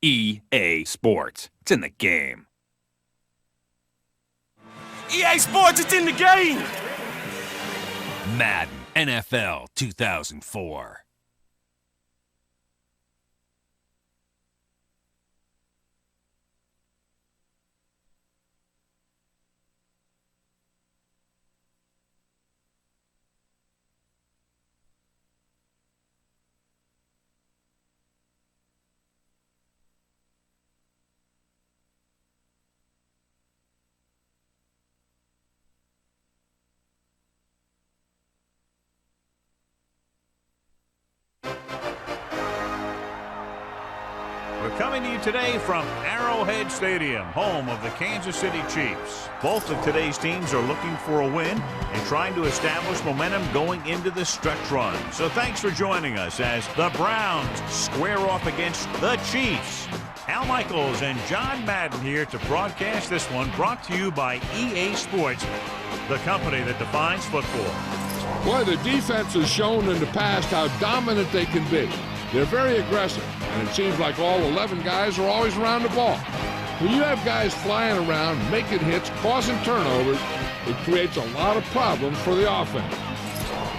EA Sports. It's in the game. EA Sports, it's in the game! Madden NFL 2004. We're coming to you today from Arrowhead Stadium, home of the Kansas City Chiefs. Both of today's teams are looking for a win and trying to establish momentum going into the stretch run. So thanks for joining us as the Browns square off against the Chiefs. Al Michaels and John Madden here to broadcast this one, brought to you by EA Sports, the company that defines football. Boy, the defense has shown in the past how dominant they can be. They're very aggressive, and it seems like all 11 guys are always around the ball. When you have guys flying around, making hits, causing turnovers, it creates a lot of problems for the offense.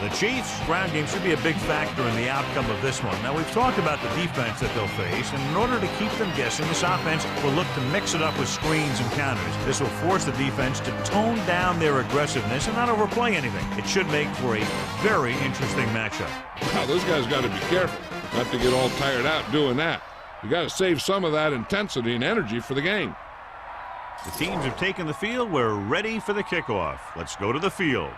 The Chiefs' ground game should be a big factor in the outcome of this one. Now, we've talked about the defense that they'll face, and in order to keep them guessing, this offense will look to mix it up with screens and counters. This will force the defense to tone down their aggressiveness and not overplay anything. It should make for a very interesting matchup. Wow, those guys got to be careful not to get all tired out doing that. You got to save some of that intensity and energy for the game. The teams have taken the field. We're ready for the kickoff. Let's go to the field.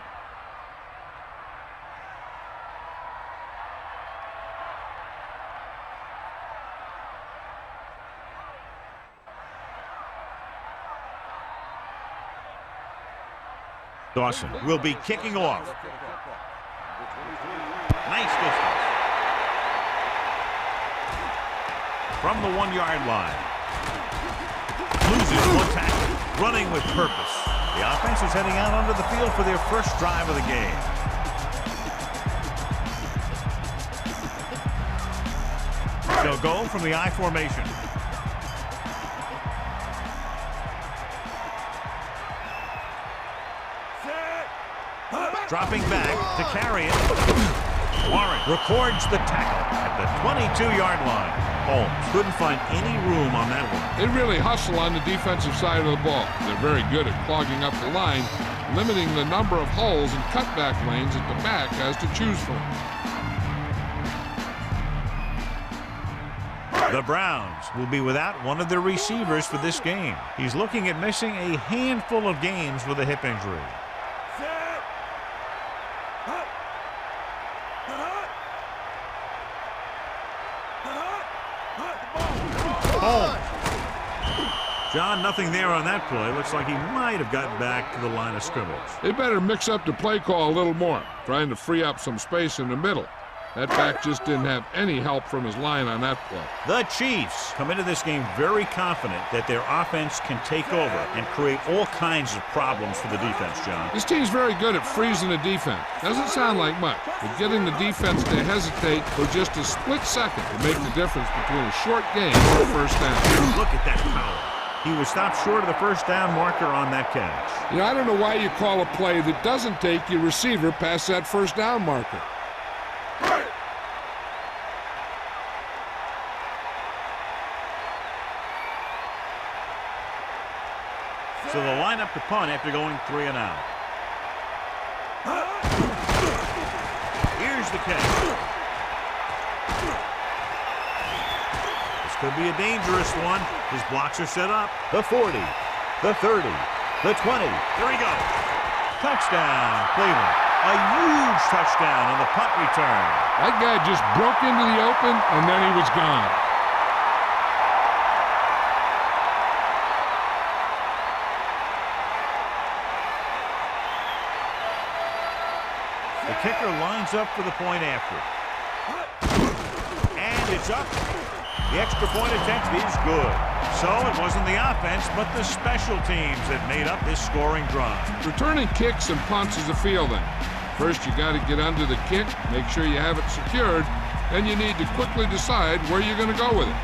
Dawson will be kicking off. Nice distance. From the 1-yard line. Loses one tackle. Running with purpose. The offense is heading out onto the field for their first drive of the game. They'll go from the I formation. Dropping back to carry it. Warren records the tackle at the 22-yard line. Holmes couldn't find any room on that one. They really hustle on the defensive side of the ball. They're very good at clogging up the line, limiting the number of holes and cutback lanes that the back has to choose from. The Browns will be without one of their receivers for this game. He's looking at missing a handful of games with a hip injury. John, nothing there on that play. Looks like he might have gotten back to the line of scrimmage. They better mix up the play call a little more, trying to free up some space in the middle. That back just didn't have any help from his line on that play. The Chiefs come into this game very confident that their offense can take over and create all kinds of problems for the defense, John. This team's very good at freezing the defense. Doesn't sound like much, but getting the defense to hesitate for just a split second to make the difference between a short game and a first down. Look at that power. He was stopped short of the first down marker on that catch. You know, I don't know why you call a play that doesn't take your receiver past that first down marker. So they'll line up to punt after going 3 and out. Here's the catch. This could be a dangerous one. His blocks are set up. The 40, the 30, the 20. There he goes. Touchdown, Cleveland. A huge touchdown on the punt return. That guy just broke into the open, and then he was gone. The kicker lines up for the point after. And it's up. The extra point attempt is good. So it wasn't the offense, but the special teams that made up this scoring drive. Returning kicks and punts is a field then. First, you got to get under the kick, make sure you have it secured. Then you need to quickly decide where you're going to go with it.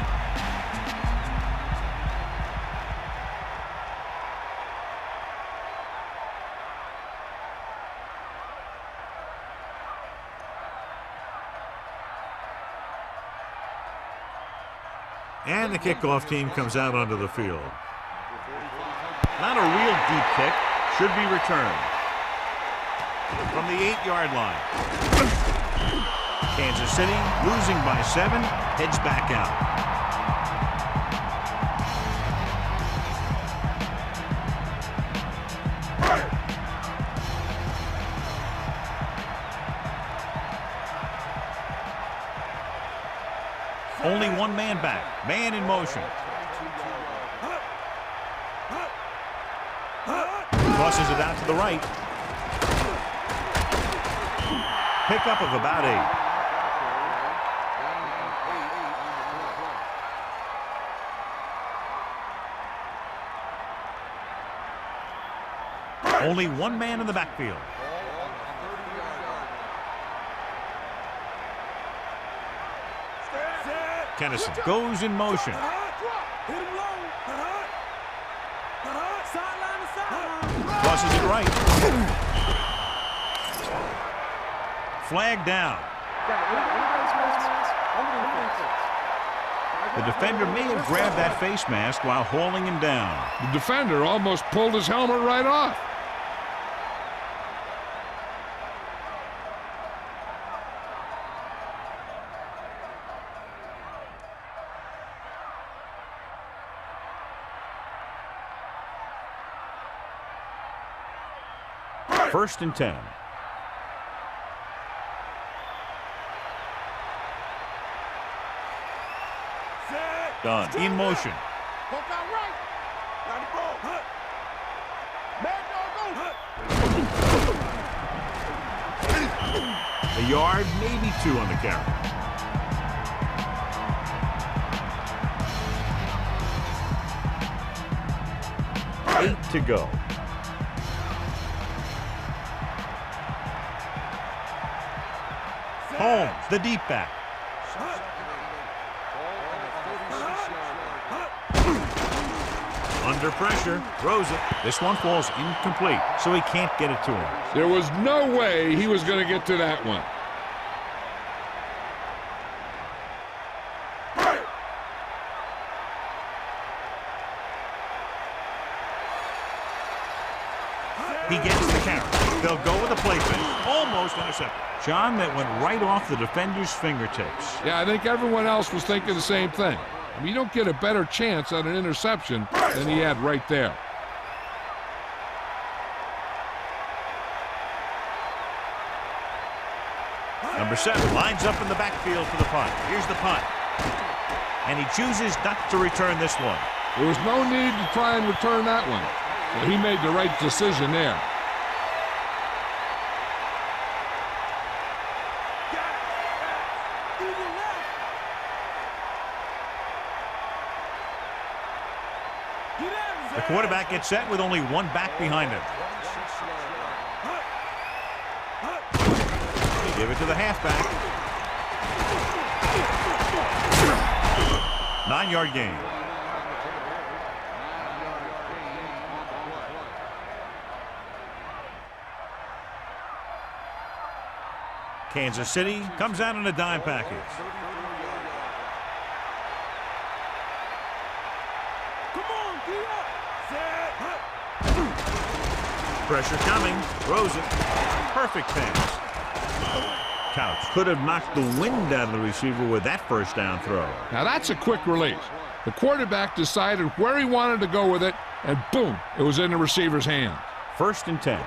And the kickoff team comes out onto the field. Not a real deep kick. Should be returned. From the 8-yard line. Kansas City losing by 7. Heads back out. Only one man back. Man in motion. Crosses it out to the right. Pickup of about 8. Only one man in the backfield. Kennison goes in motion. Crosses it right. Flag down. The defender may have grabbed that face mask while hauling him down. The defender almost pulled his helmet right off. First and 10. Done. In motion. A yard, maybe 2 on the carry. Eight to go. Holmes, the deep back. Under pressure, throws it. This one falls incomplete, so he can't get it to him. There was no way he was going to get to that one. He gets the carry. They'll go with a play fake. Almost intercepted. John, that went right off the defender's fingertips. Yeah, I think everyone else was thinking the same thing. I mean, you don't get a better chance at an interception than he had right there. Number 7 lines up in the backfield for the punt. Here's the punt. And he chooses not to return this one. There was no need to try and return that one. So he made the right decision there. The quarterback gets set with only one back behind him. They give it to the halfback. 9-yard gain. Kansas City comes out in a dime package. Pressure coming, throws it. Perfect pass. Couch could have knocked the wind out of the receiver with that first down throw. Now that's a quick release. The quarterback decided where he wanted to go with it, and boom, it was in the receiver's hand. First and 10.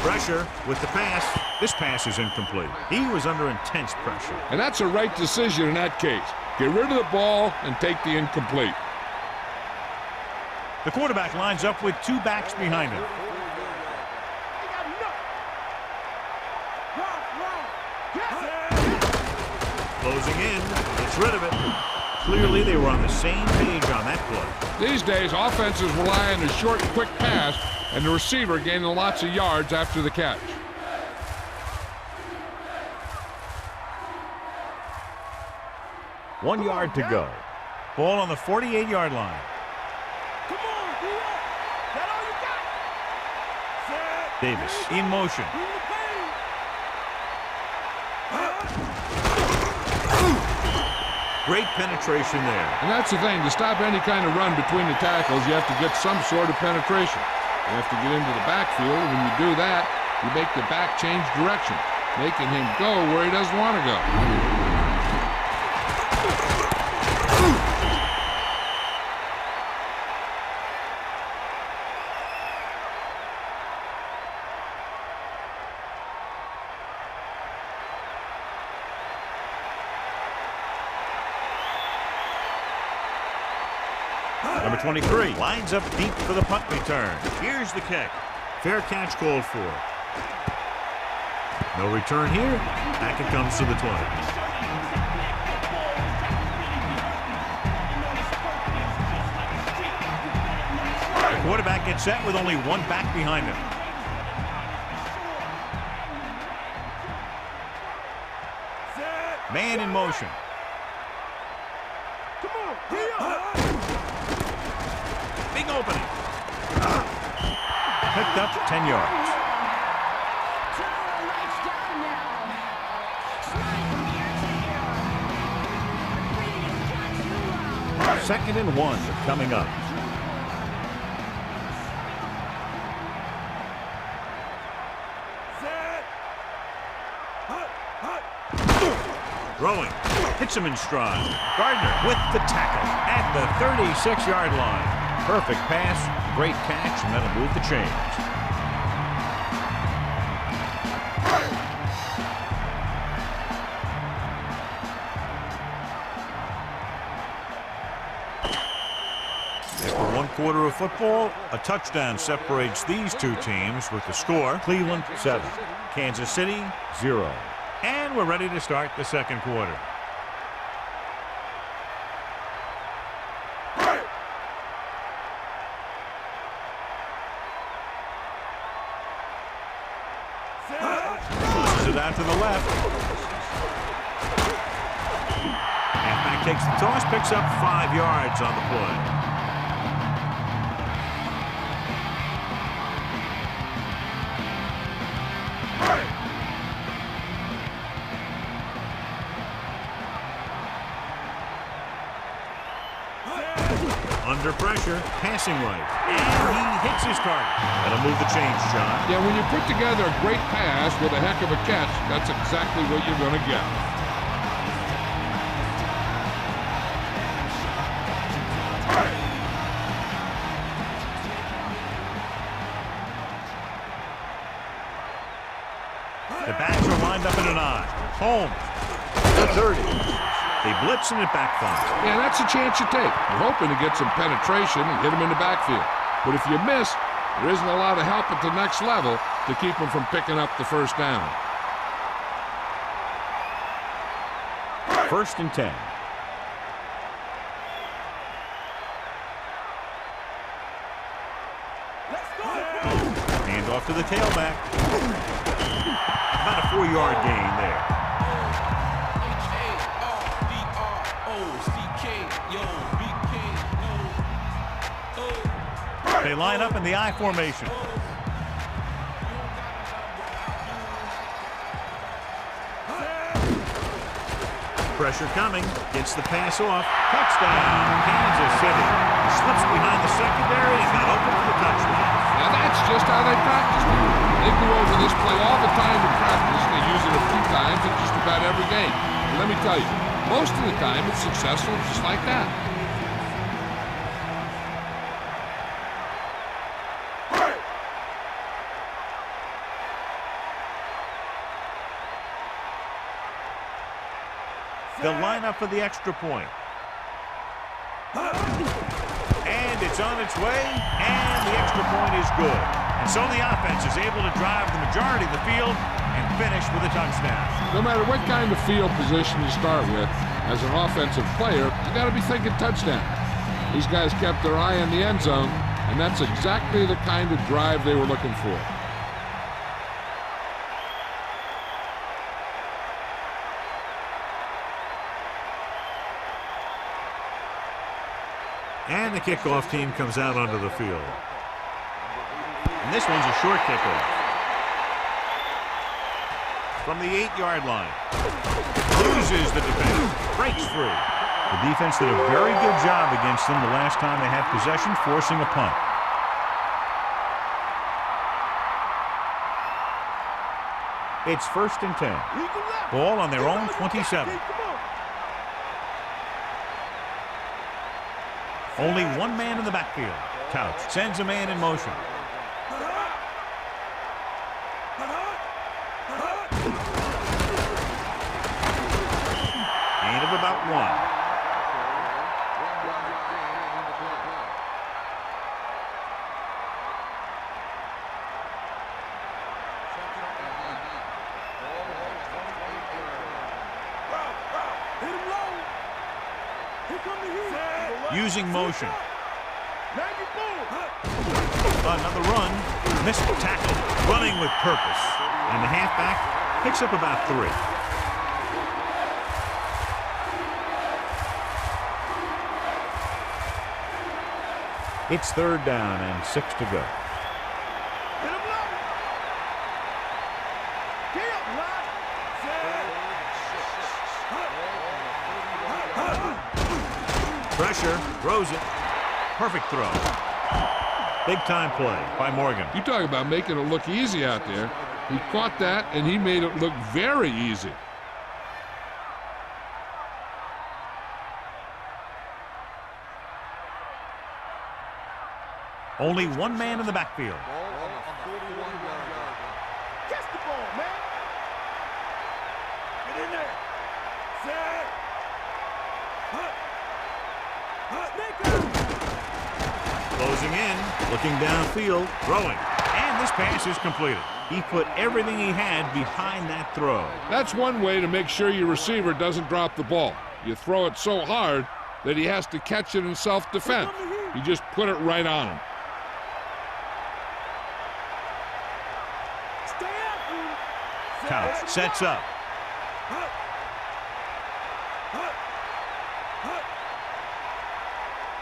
Pressure with the pass. This pass is incomplete. He was under intense pressure. And that's a right decision in that case. Get rid of the ball and take the incomplete. The quarterback lines up with 2 backs behind him. Closing in. Gets rid of it. Clearly they were on the same page on that play. These days, offenses rely on the short, quick pass, and the receiver gaining lots of yards after the catch. "1 yard to go. Ball on the 48-yard line. Davis in motion. Great penetration there. And that's the thing. To stop any kind of run between the tackles, you have to get some sort of penetration. You have to get into the backfield, and when you do that, you make the back change direction, making him go where he doesn't want to go. Number 23 lines up deep for the punt return. Here's the kick. Fair catch called for. No return here. Back it comes to the 20. The quarterback gets set with only one back behind him. Man in motion. Big opening. Picked up 10 yards. Second and 1 coming up. Throwing. Hits him in stride. Gardner with the tackle at the 36-yard line. Perfect pass, great catch, and that'll move the chains. After one quarter of football, a touchdown separates these two teams with the score Cleveland 7, Kansas City 0. And we're ready to start the second quarter. Pushes it out to the left. Halfback takes the toss, picks up 5 yards on the play. Under pressure, passing right, and he hits his target. That'll move the chains, John. Yeah, when you put together a great pass with a heck of a catch, that's exactly what you're going to get. The backs are lined up in an eye. Holmes, the 30. They blitz and it backfires. Yeah, that's a chance you take. You're hoping to get some penetration and hit him in the backfield. But if you miss, there isn't a lot of help at the next level to keep him from picking up the first down. First and 10. Hand off to the tailback. About a 4-yard gain there. They line up in the I formation. Pressure coming. Gets the pass off. Touchdown, Kansas City. Slips behind the secondary and got open for the touchdown. Now that's just how they practice. They go over this play all the time in practice. They use it a few times in just about every game. And let me tell you, most of the time it's successful just like that. They'll line up for the extra point. And it's on its way, and the extra point is good. And so the offense is able to drive the majority of the field and finish with a touchdown. No matter what kind of field position you start with, as an offensive player, you got to be thinking touchdown. These guys kept their eye on the end zone, and that's exactly the kind of drive they were looking for. And the kickoff team comes out onto the field. And this one's a short kickoff. from the 8-yard line. Loses the defender. Breaks free. The defense did a very good job against them the last time they had possession, forcing a punt. It's 1st and 10. Ball on their own 27. Only one man in the backfield. Couch sends a man in motion. Gain of about 1. Using motion. Another run. Missed the tackle. Running with purpose. And the halfback picks up about 3. It's 3rd down and 6 to go. Pressure, throws it. Perfect throw. Big time play by Morgan. You talk about making it look easy out there. He caught that, and he made it look very easy. Only one man in the backfield. Catch the ball, man. Get in there. Set. Closing in, looking downfield, throwing. And this pass is completed. He put everything he had behind that throw. That's one way to make sure your receiver doesn't drop the ball. You throw it so hard that he has to catch it in self-defense. You just put it right on him. Couch sets up.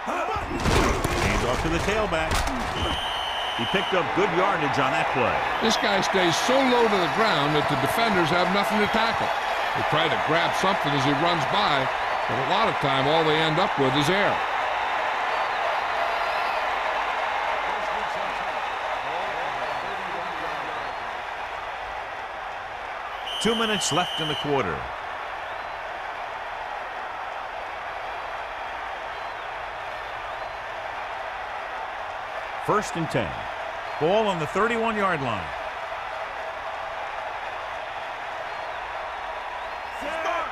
Hands off to the tailback. He picked up good yardage on that play. This guy stays so low to the ground that the defenders have nothing to tackle. They try to grab something as he runs by, but a lot of time all they end up with is air. Two minutes left in the quarter. First and 10. Ball on the 31-yard line.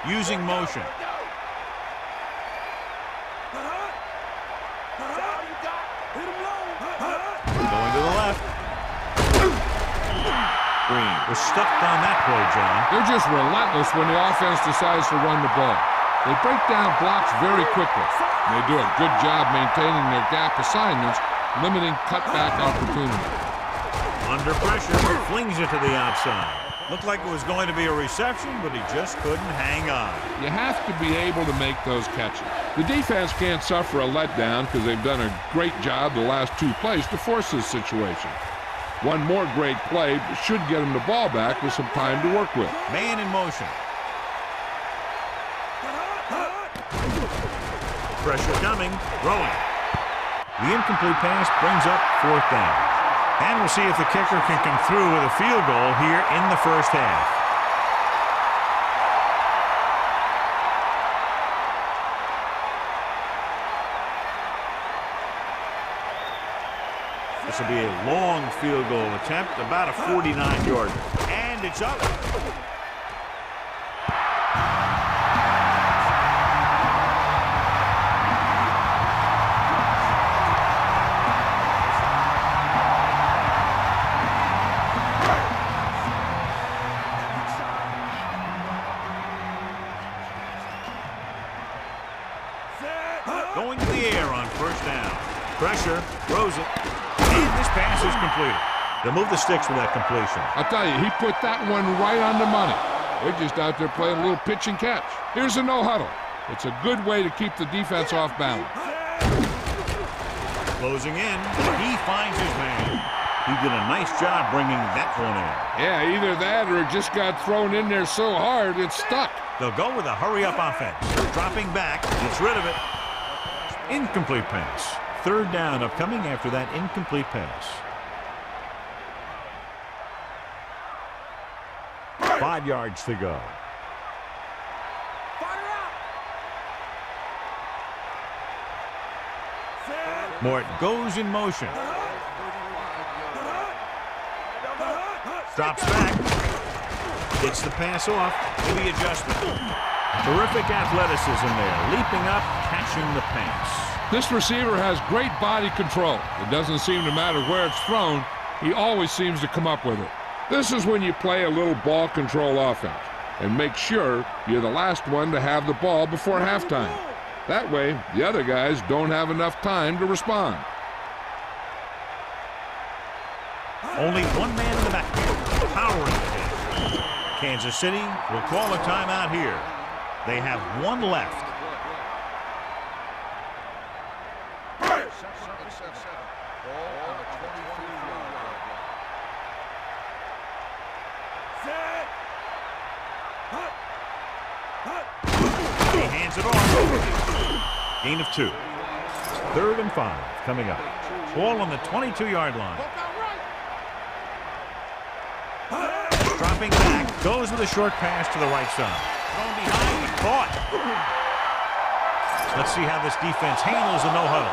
Using motion. Going to the left. Green was stuck on that play, John. They're just relentless when the offense decides to run the ball. They break down blocks very quickly. They do a good job maintaining their gap assignments, limiting cutback opportunity. Under pressure, flings it to the outside. Looked like it was going to be a reception, but he just couldn't hang on. You have to be able to make those catches. The defense can't suffer a letdown because they've done a great job the last two plays to force this situation. One more great play should get him the ball back with some time to work with. Man in motion. Pressure coming, throwing. The incomplete pass brings up 4th down. And we'll see if the kicker can come through with a field goal here in the first half. This will be a long field goal attempt, about a 49-yarder. And it's up. Going to the air on first down. Pressure, throws it, and this pass is completed. They'll move the sticks with that completion. I'll tell you, he put that one right on the money. They're just out there playing a little pitch and catch. Here's a no-huddle. It's a good way to keep the defense off balance. Closing in, he finds his man. He did a nice job bringing that one in. Yeah, either that or it just got thrown in there so hard it stuck. They'll go with a hurry-up offense. Dropping back, gets rid of it. Incomplete pass. Third down upcoming after that incomplete pass. 5 yards to go. Mort goes in motion. Drops back. Gets the pass off with the adjustment. Terrific athleticism there. Leaping up, catching the pass. This receiver has great body control. It doesn't seem to matter where it's thrown. He always seems to come up with it. This is when you play a little ball control offense and make sure you're the last one to have the ball before halftime. That way, the other guys don't have enough time to respond. Only one man in the backfield, powering ahead. Kansas City will call a timeout here. They have one left. He hands it off. Gain of 2. 3rd and 5 coming up. Ball on the 22-yard line. Dropping back, goes with a short pass to the right side. Thrown behind, he caught. Let's see how this defense handles a no-huddle.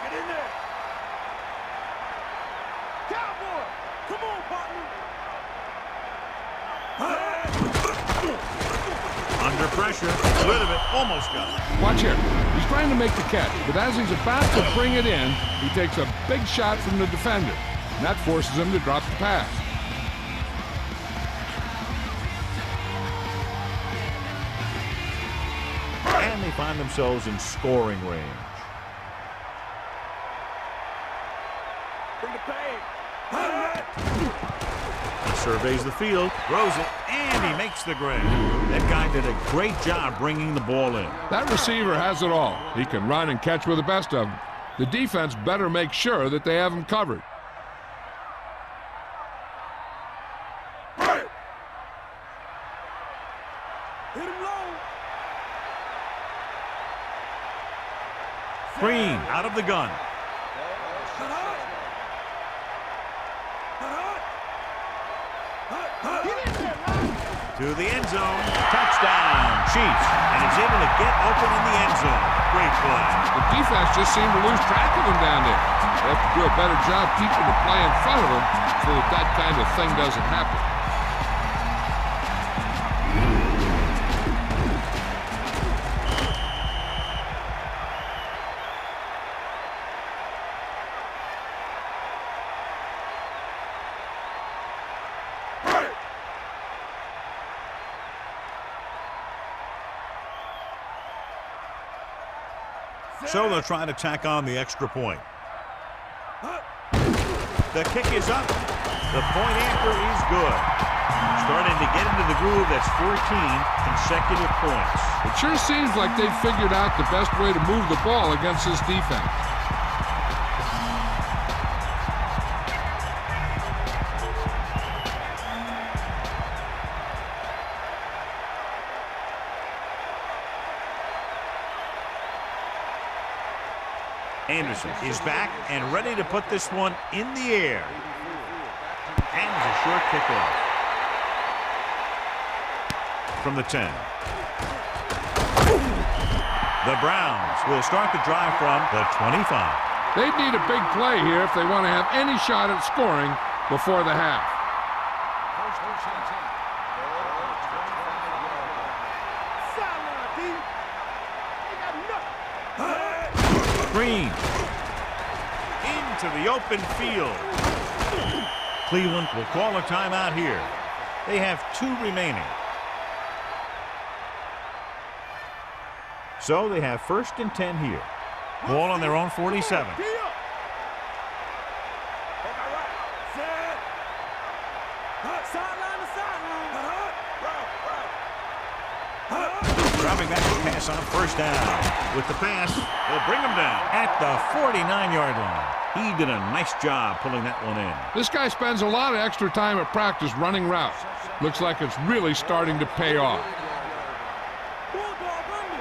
Get in there. Cowboy, come on, partner. Under pressure, gets rid of it, almost got it. Watch here. He's trying to make the catch, but as he's about to bring it in, he takes a big shot from the defender. And that forces him to drop the pass. And they find themselves in scoring range. Bring the pain. He surveys the field, throws it, and he makes the grab. That guy did a great job bringing the ball in. That receiver has it all. He can run and catch with the best of them. The defense better make sure that they have him covered. Hit him low. Green out of the gun. To the end zone. Touchdown, Chiefs. And he's able to get open in the end zone. Great play. The defense just seemed to lose track of him down there. They have to do a better job keeping the play in front of him so that that kind of thing doesn't happen. So they'll try to tack on the extra point. The kick is up. The point anchor is good. Starting to get into the groove. That's 14 consecutive points. It sure seems like they've figured out the best way to move the ball against this defense. Anderson is back and ready to put this one in the air. And a short kickoff. From the 10. The Browns will start the drive from the 25. They need a big play here if they want to have any shot at scoring before the half. Green into the open field. Cleveland will call a timeout here. They have 2 remaining. So they have 1st and 10 here. Ball on their own 47. dropping back to pass on first down. With the pass, they'll bring him down at the 49-yard line. He did a nice job pulling that one in. This guy spends a lot of extra time at practice running routes. Looks like it's really starting to pay off. Bulldog under.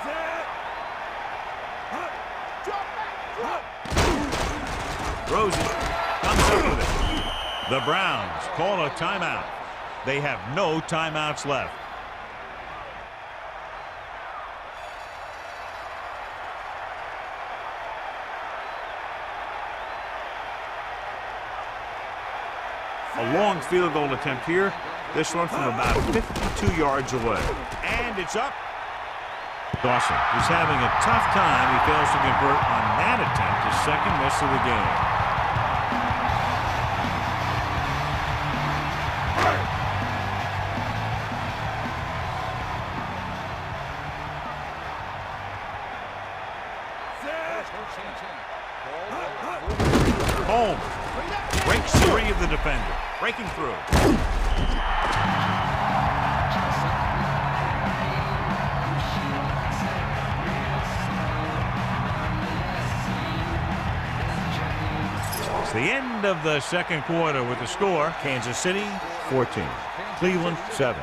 Set. Hut. Drop back. Drop. Throws it. Comes up with it. The Browns call a timeout. They have no timeouts left. A long field goal attempt here. This one from about 52 yards away. And it's up. Dawson is having a tough time. He fails to convert on that attempt, his second miss of the game. Home breaks three of the defender, breaking through. It's the end of the second quarter with the score: Kansas City 14, Cleveland 7.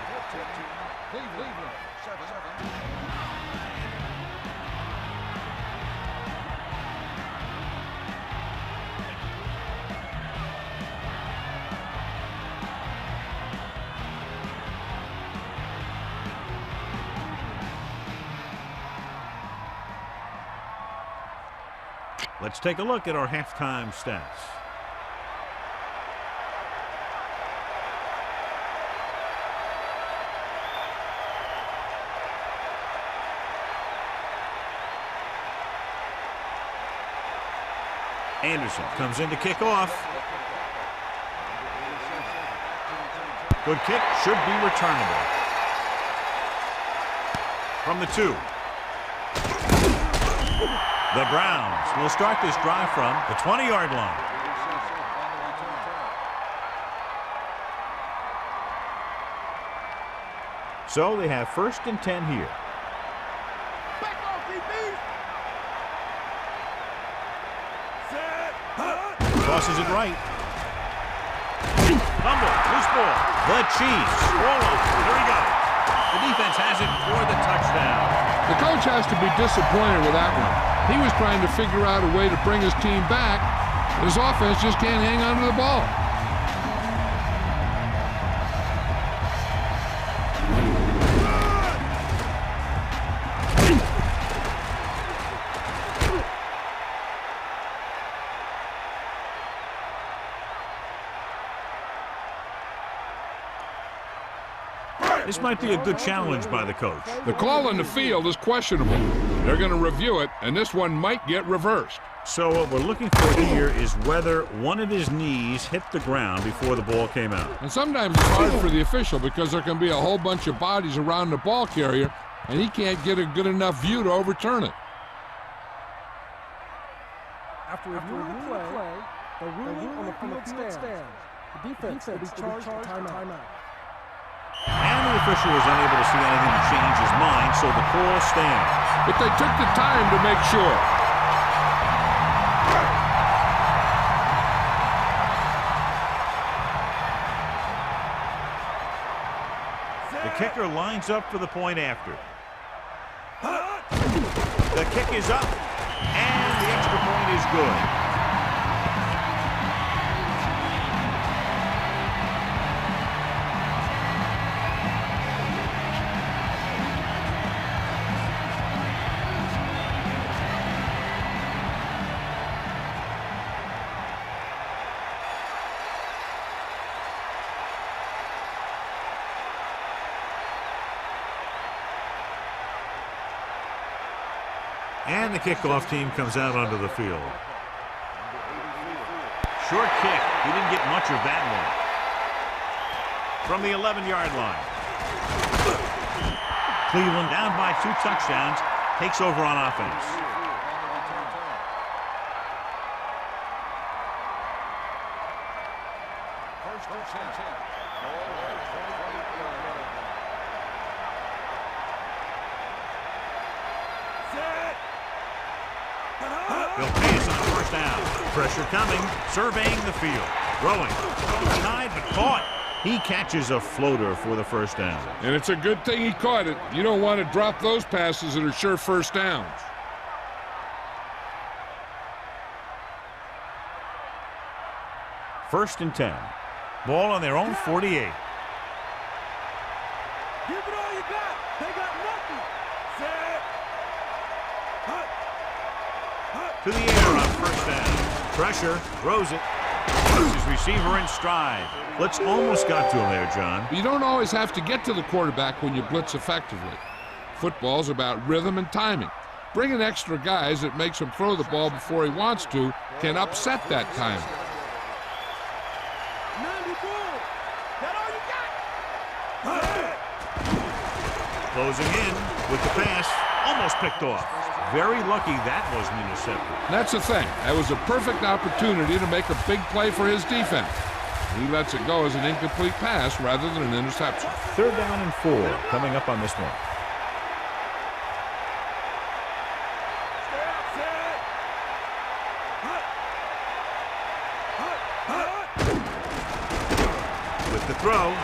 Let's take a look at our halftime stats. Anderson comes in to kick off. Good kick, should be returnable. From the 2. The Browns will start this drive from the 20-yard line. So they have 1st and 10 here. Back off, DB. Set. Hut. Crosses it right. Fumble, loose ball. The Chiefs roll over. Here we go. The defense has it for the touchdown. The coach has to be disappointed with that one. He was trying to figure out a way to bring his team back. His offense just can't hang on to the ball. This might be a good challenge by the coach. The call on the field is questionable. They're going to review it, and this one might get reversed. So what we're looking for here is whether one of his knees hit the ground before the ball came out. And sometimes it's hard for the official because there can be a whole bunch of bodies around the ball carrier, and he can't get a good enough view to overturn it. After reviewing the play, the ruling on the field stands. The defense will be charged with timeout. And the official was unable to see anything to change his mind, so the call stands. But they took the time to make sure. The kicker lines up for the point after. The kick is up, and the extra point is good. And the kickoff team comes out onto the field. Short kick. He didn't get much of that one. From the 11-yard line. Cleveland down by 2 touchdowns. Takes over on offense. down. Pressure coming, surveying the field. Throwing. Denied but caught. He catches a floater for the first down. And it's a good thing he caught it. You don't want to drop those passes that are sure first downs. First and 10. Ball on their own 48. Give it all you got. They got nothing. Set. Hut. Hut. To the air on first down. Pressure, throws it. Puts his receiver in stride. Blitz almost got to him there, John. You don't always have to get to the quarterback when you blitz effectively. Football's about rhythm and timing. Bringing extra guys that makes him throw the ball before he wants to can upset that timing. 94. That all you got? Closing in with the pass. Almost picked off. Very lucky that wasn't intercepted. That's the thing. That was a perfect opportunity to make a big play for his defense. He lets it go as an incomplete pass rather than an interception. 3rd down and 4 coming up on this one. Set. Hut. Hut. Hut. With the throw,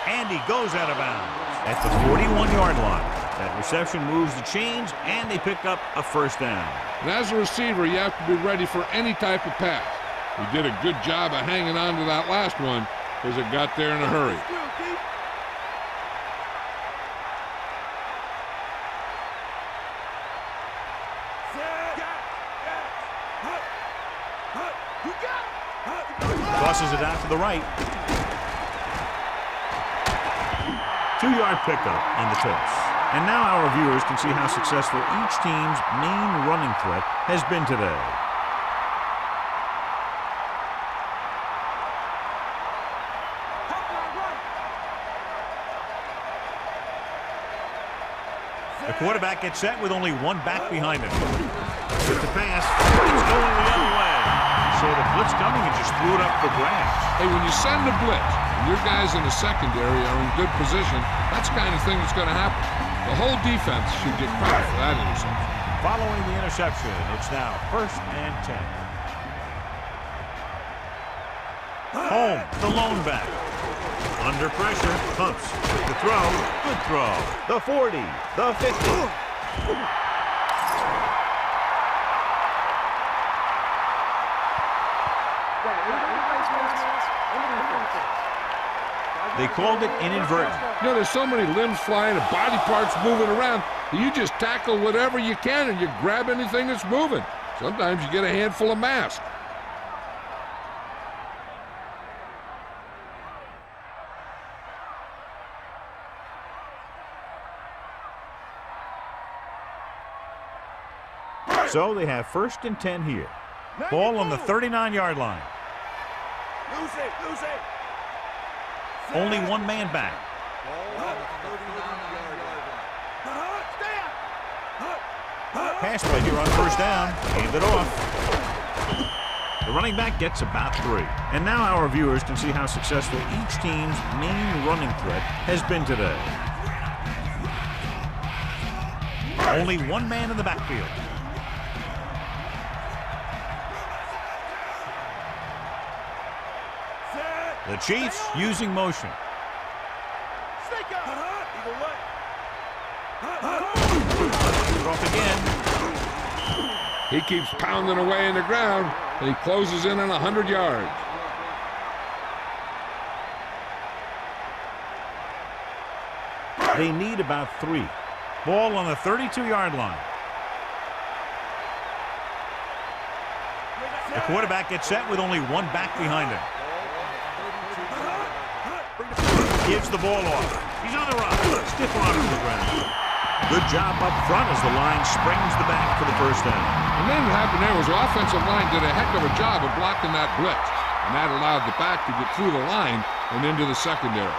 and he goes out of bounds at the 41-yard line. That reception moves the chains, and they pick up a first down. And as a receiver, you have to be ready for any type of pass. He did a good job of hanging on to that last one as it got there in a hurry. Squeal, Keith. Set. Hut. Hut. You got it. Hut. Tosses it out to the right. 2-yard pickup on the toss. And now our viewers can see how successful each team's main running threat has been today. The quarterback gets set with only one back behind him. With the pass, it's going the other way. So the blitz coming and just threw it up for grabs. Hey, when you send a blitz, and your guys in the secondary are in good position, that's the kind of thing that's going to happen. The whole defense should get credit for that interception. Following the interception, it's now 1st and 10. Home, the lone back. Under pressure, pumps. The throw, good throw. The 40, the 50. They called it inadvertent. You know, there's so many limbs flying and body parts moving around that you just tackle whatever you can and you grab anything that's moving. Sometimes you get a handful of mass. So they have 1st and 10 here. Ball on the 39-yard line. Lose it. Lose it. Only one man back. Pass play here on 1st down. Hand it off. The running back gets about 3. And now our viewers can see how successful each team's main running threat has been today. Only one man in the backfield. The Chiefs using motion. Snake out. Eagle what? Off again. He keeps pounding away in the ground, and he closes in on 100 yards. They need about 3. Ball on the 32-yard line. The quarterback gets set with only one back behind him. Gives the ball off. He's on the run. Stiff arm to the ground. Good job up front as the line springs the back for the first down. And then what happened there was the offensive line did a heck of a job of blocking that blitz. And that allowed the back to get through the line and into the secondary.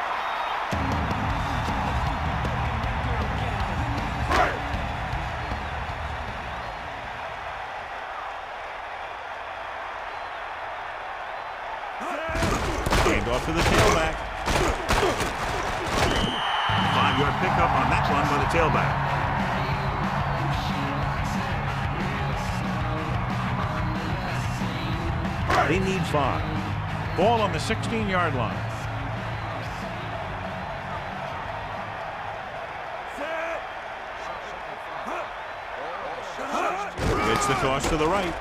Hand off to the tailback. 5-yard pickup on that one by the tailback. They need 5. Ball on the 16-yard line. It's the toss to the right.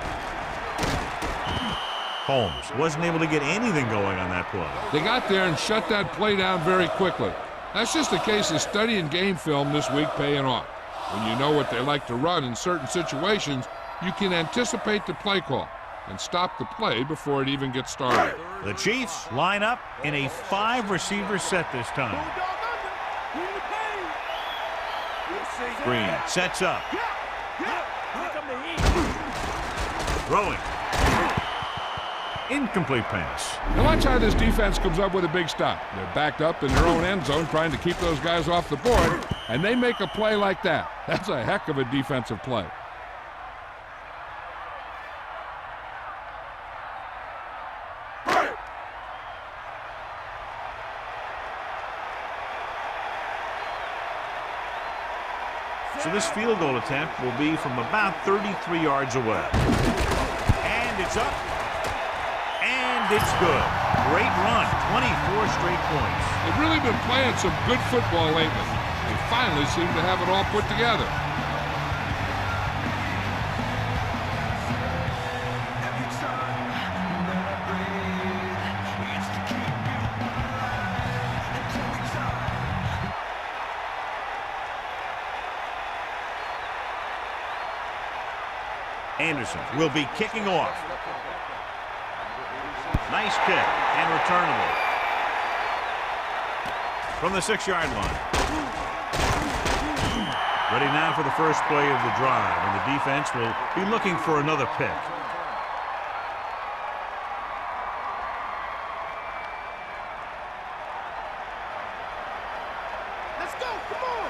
Holmes wasn't able to get anything going on that play. They got there and shut that play down very quickly. That's just a case of studying game film this week paying off. When you know what they like to run in certain situations, you can anticipate the play call and stop the play before it even gets started. The Chiefs line up in a 5-receiver set this time. Green sets up. Throwing. Incomplete pass. Now watch how this defense comes up with a big stop. They're backed up in their own end zone trying to keep those guys off the board, and they make a play like that. That's a heck of a defensive play. So this field goal attempt will be from about 33 yards away. And it's up. And it's good. Great run. 24 straight points. They've really been playing some good football lately. They finally seem to have it all put together. Anderson will be kicking off. Nice kick and returnable. From the 6-yard line. Ready now for the first play of the drive, and the defense will be looking for another pick. Let's go, come on.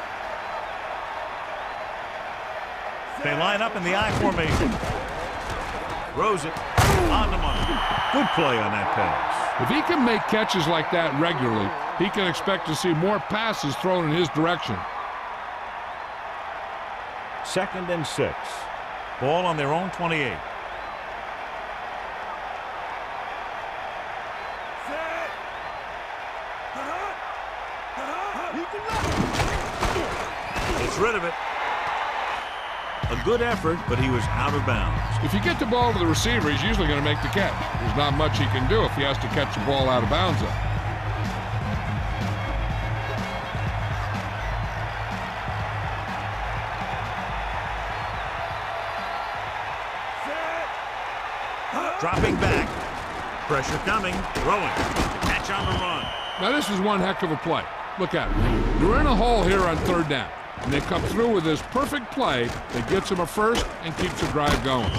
They line up in the I formation. Throws it on the money. Good play on that pass. If he can make catches like that regularly, he can expect to see more passes thrown in his direction. 2nd and 6. Ball on their own 28. Gets rid of it. A good effort, but he was out of bounds. If you get the ball to the receiver, he's usually going to make the catch. There's not much he can do if he has to catch the ball out of bounds. Dropping back. Pressure coming. Throwing. Catch on the run. Now this is one heck of a play. Look at it. They're in a hole here on 3rd down. And they come through with this perfect play that gets them a first and keeps the drive going.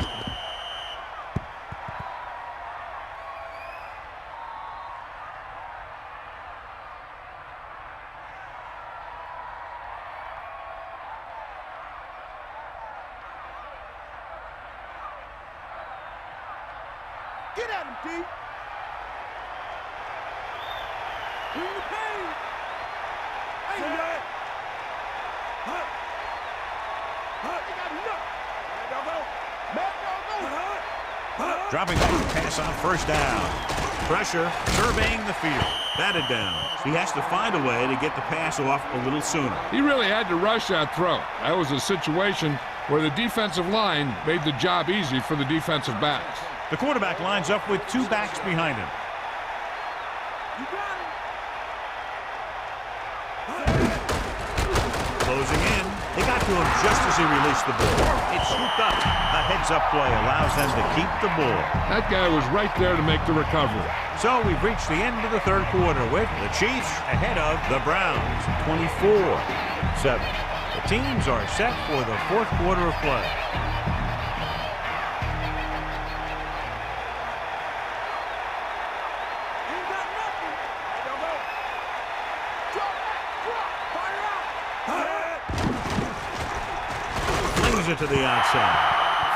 Get at him, D. Bring the pain. Hey, man. Dropping back to pass on 1st down. Pressure, surveying the field. Batted down. He has to find a way to get the pass off a little sooner. He really had to rush that throw. That was a situation where the defensive line made the job easy for the defensive backs. The quarterback lines up with 2 backs behind him. Closing in. They got to him just as he released the ball. It's scooped up. A heads-up play allows them to keep the ball. That guy was right there to make the recovery. So we've reached the end of the 3rd quarter with the Chiefs ahead of the Browns, 24-7. The teams are set for the 4th quarter of play. It to the outside.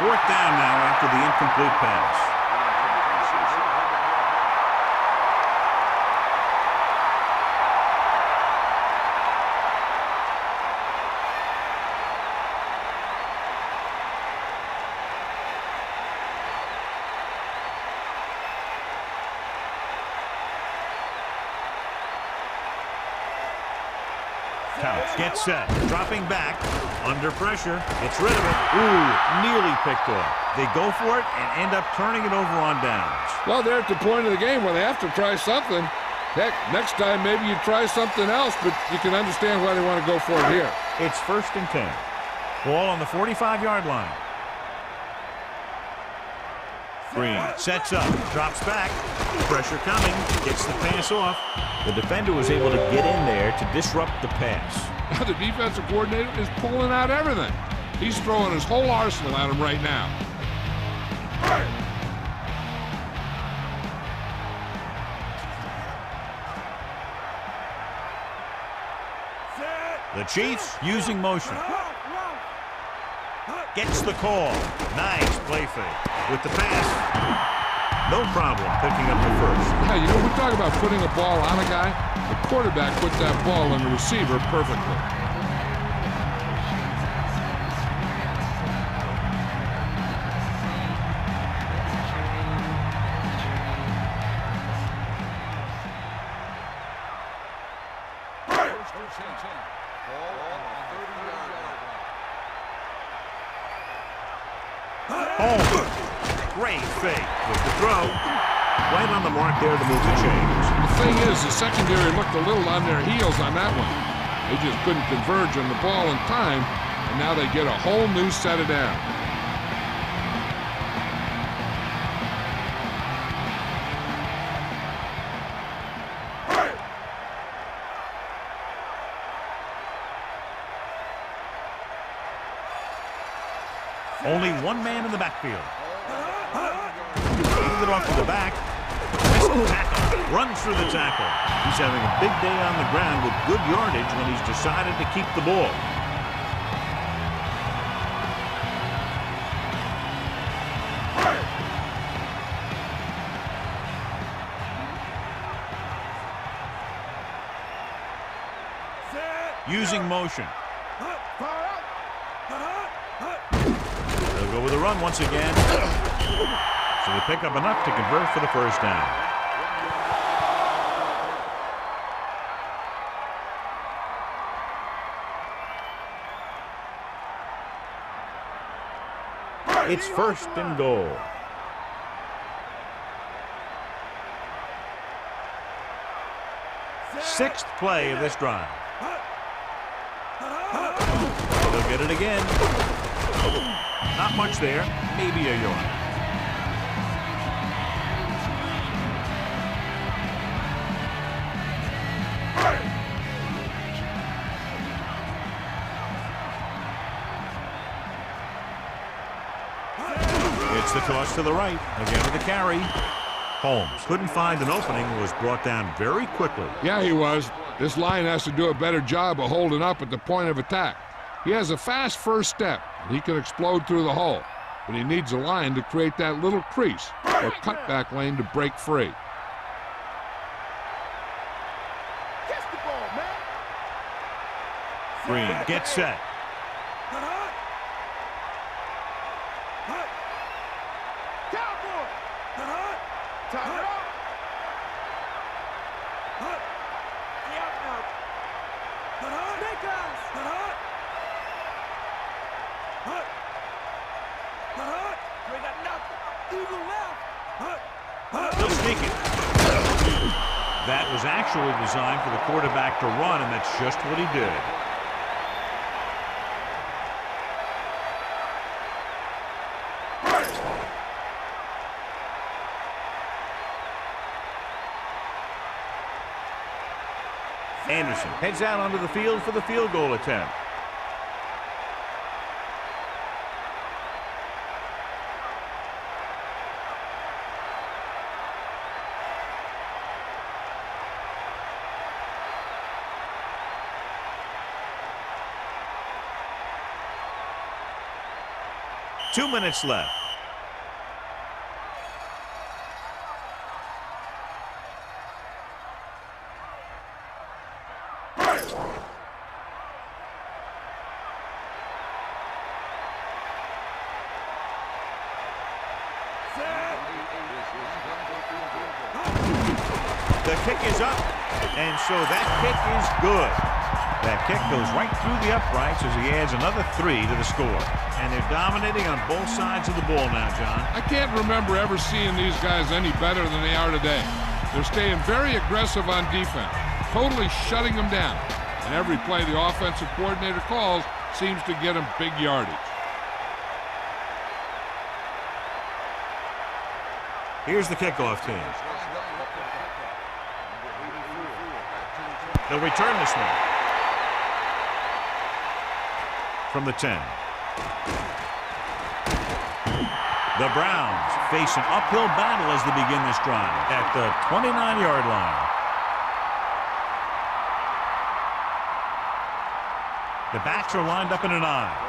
4th down now after the incomplete pass. count. Gets set. Dropping back. Under pressure. Gets rid of it. Ooh, nearly picked off. They go for it and end up turning it over on downs. Well, they're at the point of the game where they have to try something. Heck, next time maybe you try something else, but you can understand why they want to go for it here. It's 1st and 10. Ball on the 45-yard line. Green sets up, drops back, pressure coming, gets the pass off. The defender was able to get in there to disrupt the pass. Now the defensive coordinator is pulling out everything. He's throwing his whole arsenal at him right now. The Chiefs using motion. Gets the call. Nice play fake. With the pass, no problem picking up the first. Yeah, you know, we talk about putting a ball on a guy. The quarterback put that ball on the receiver perfectly. Great fake with the throw. Right on the mark there to move the chains. The thing is, the secondary looked a little on their heels on that one. They just couldn't converge on the ball in time, and now they get a whole new set of downs. Only one man in the backfield. Handed it off to the back. Missed the tackle. Runs through the tackle. He's having a big day on the ground with good yardage when he's decided to keep the ball. Using motion. They'll go with a run once again. So they pick up enough to convert for the first down. It's 1st and goal. Sixth play of this drive. They'll get it again. Not much there, maybe a yard. It's the toss to the right, again with the carry. Holmes couldn't find an opening, was brought down very quickly. Yeah, he was. This line has to do a better job of holding up at the point of attack. He has a fast first step. He can explode through the hole, but he needs a line to create that little crease or cutback lane to break free. Catch the ball, man. Green gets set. Cowboy. Time it up. They'll sneak it. That was actually designed for the quarterback to run, and that's just what he did. Anderson heads out onto the field for the field goal attempt. Two minutes left. The kick is up, and so that kick is good. That kick goes right through the uprights as he adds another 3 to the score. And they're dominating on both sides of the ball now, John. I can't remember ever seeing these guys any better than they are today. They're staying very aggressive on defense, totally shutting them down. And every play the offensive coordinator calls seems to get them big yardage. Here's the kickoff team. They'll return this one. From the 10. The Browns face an uphill battle as they begin this drive at the 29-yard line. The backs are lined up in an I.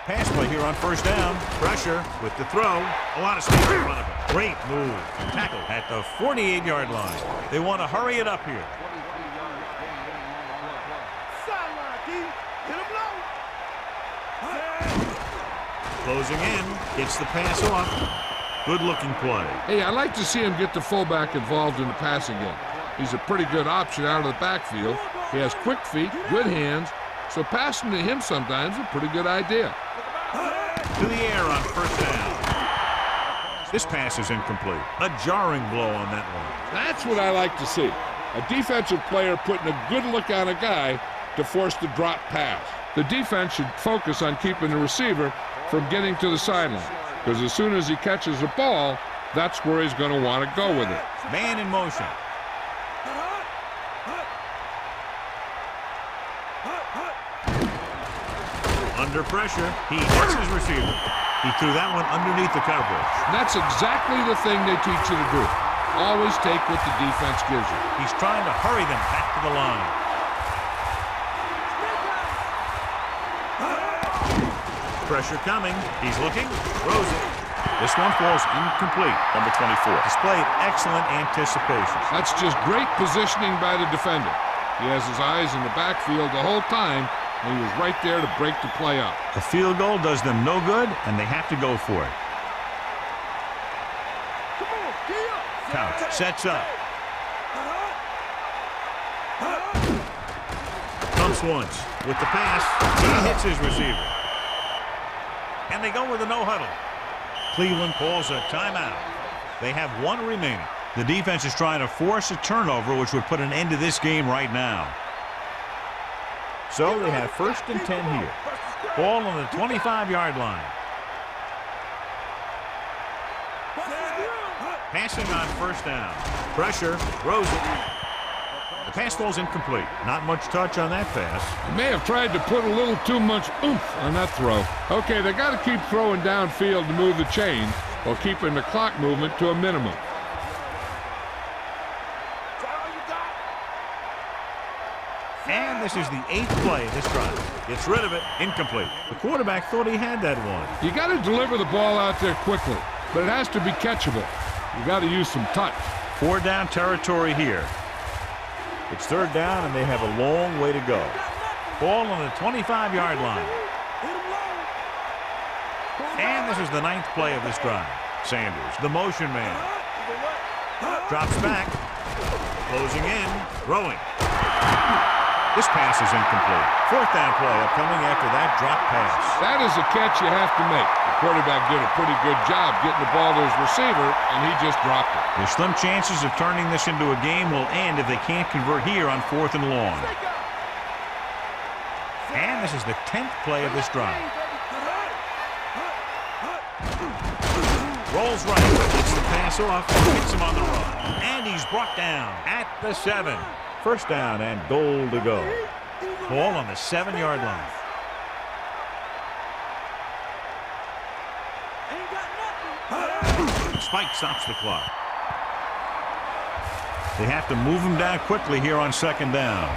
Pass play here on first down. Pressure with the throw. A lot of speed in front of him. Great move. Tackle at the 48-yard line. They want to hurry it up here. Sideline, D. Hit him low. Closing in. Gets the pass off. Good-looking play. Hey, I like to see him get the fullback involved in the passing game. He's a pretty good option out of the backfield. He has quick feet, good hands, so passing to him sometimes is a pretty good idea. To the air on first down. This pass is incomplete. A jarring blow on that one. That's what I like to see. A defensive player putting a good look on a guy to force the drop pass. The defense should focus on keeping the receiver from getting to the sideline, because as soon as he catches the ball, that's where he's going to want to go with it. Man in motion. Under pressure, he hits his receiver. He threw that one underneath the coverage. And that's exactly the thing they teach you to do. Always take what the defense gives you. He's trying to hurry them back to the line. Pressure coming. He's looking. Throws it. This one falls incomplete. Number 24. Displayed excellent anticipation. That's just great positioning by the defender. He has his eyes in the backfield the whole time, and he was right there to break the play up. A field goal does them no good, and they have to go for it. Couch sets up. Pumps once with the pass. He hits his receiver. And they go with a no-huddle. Cleveland calls a timeout. They have one remaining. The defense is trying to force a turnover, which would put an end to this game right now. So they have first and 10 here. Ball on the 25-yard line. Passing on first down. Pressure. Throws it. The pass falls incomplete. Not much touch on that pass. He may have tried to put a little too much oomph on that throw. Okay, they got to keep throwing downfield to move the chains while keeping the clock movement to a minimum. And this is the 8th play of this drive. Gets rid of it. Incomplete. The quarterback thought he had that one. You got to deliver the ball out there quickly, but it has to be catchable. You got to use some touch. 4 down territory here. It's 3rd down, and they have a long way to go. Ball on the 25-yard line. And this is the 9th play of this drive. Sanders, the motion man. Drops back. Closing in. Throwing. This pass is incomplete. 4th down play upcoming after that drop pass. That is a catch you have to make. The quarterback did a pretty good job getting the ball to his receiver, and he just dropped it. The slim chances of turning this into a game will end if they can't convert here on 4th and long. And this is the 10th play of this drive. Rolls right, gets the pass off, hits him on the run. And he's brought down at the 7. 1st down and goal to go. Ball on the 7-yard line. Spike stops the clock. They have to move him down quickly here on 2nd down.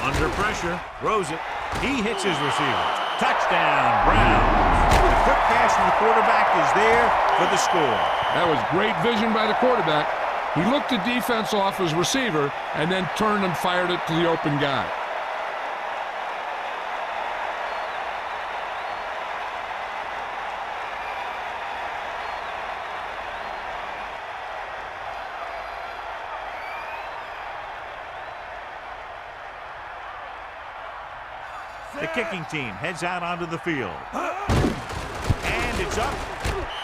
Under pressure, throws it. He hits his receiver. Touchdown, Browns. The quick pass from the quarterback is there for the score. That was great vision by the quarterback. He looked the defense off his receiver and then turned and fired it to the open guy. The kicking team heads out onto the field. And it's up.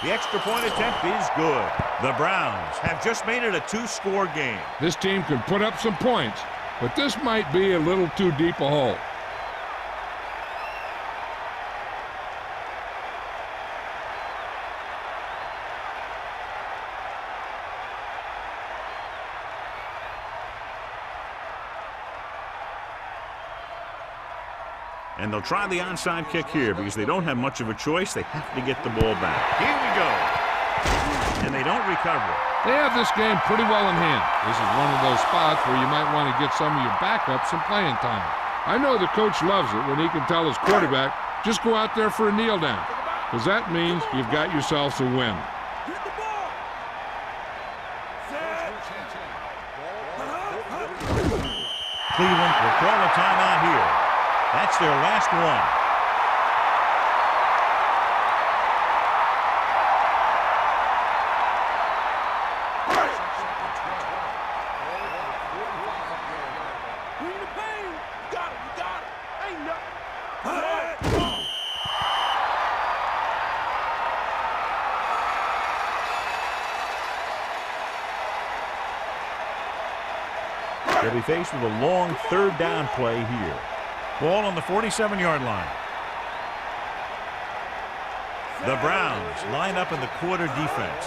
The extra point attempt is good. The Browns have just made it a two-score game. This team can put up some points, but this might be a little too deep a hole. And they'll try the onside kick here because they don't have much of a choice. They have to get the ball back. Here we go. And they don't recover. They have this game pretty well in hand. This is one of those spots where you might want to get some of your backups some playing time. I know the coach loves it when he can tell his quarterback, just go out there for a kneel down, because that means you've got yourselves a win. Cleveland will call a timeout here. That's their last one. They'll be faced with a long third down play here. Ball on the 47-yard line. The Browns line up in the quarter defense.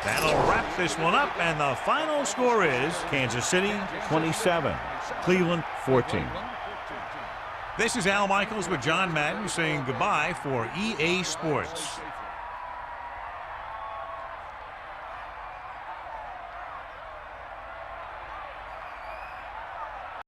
That'll wrap this one up, and the final score is Kansas City 27, Cleveland 14. This is Al Michaels with John Madden saying goodbye for EA Sports.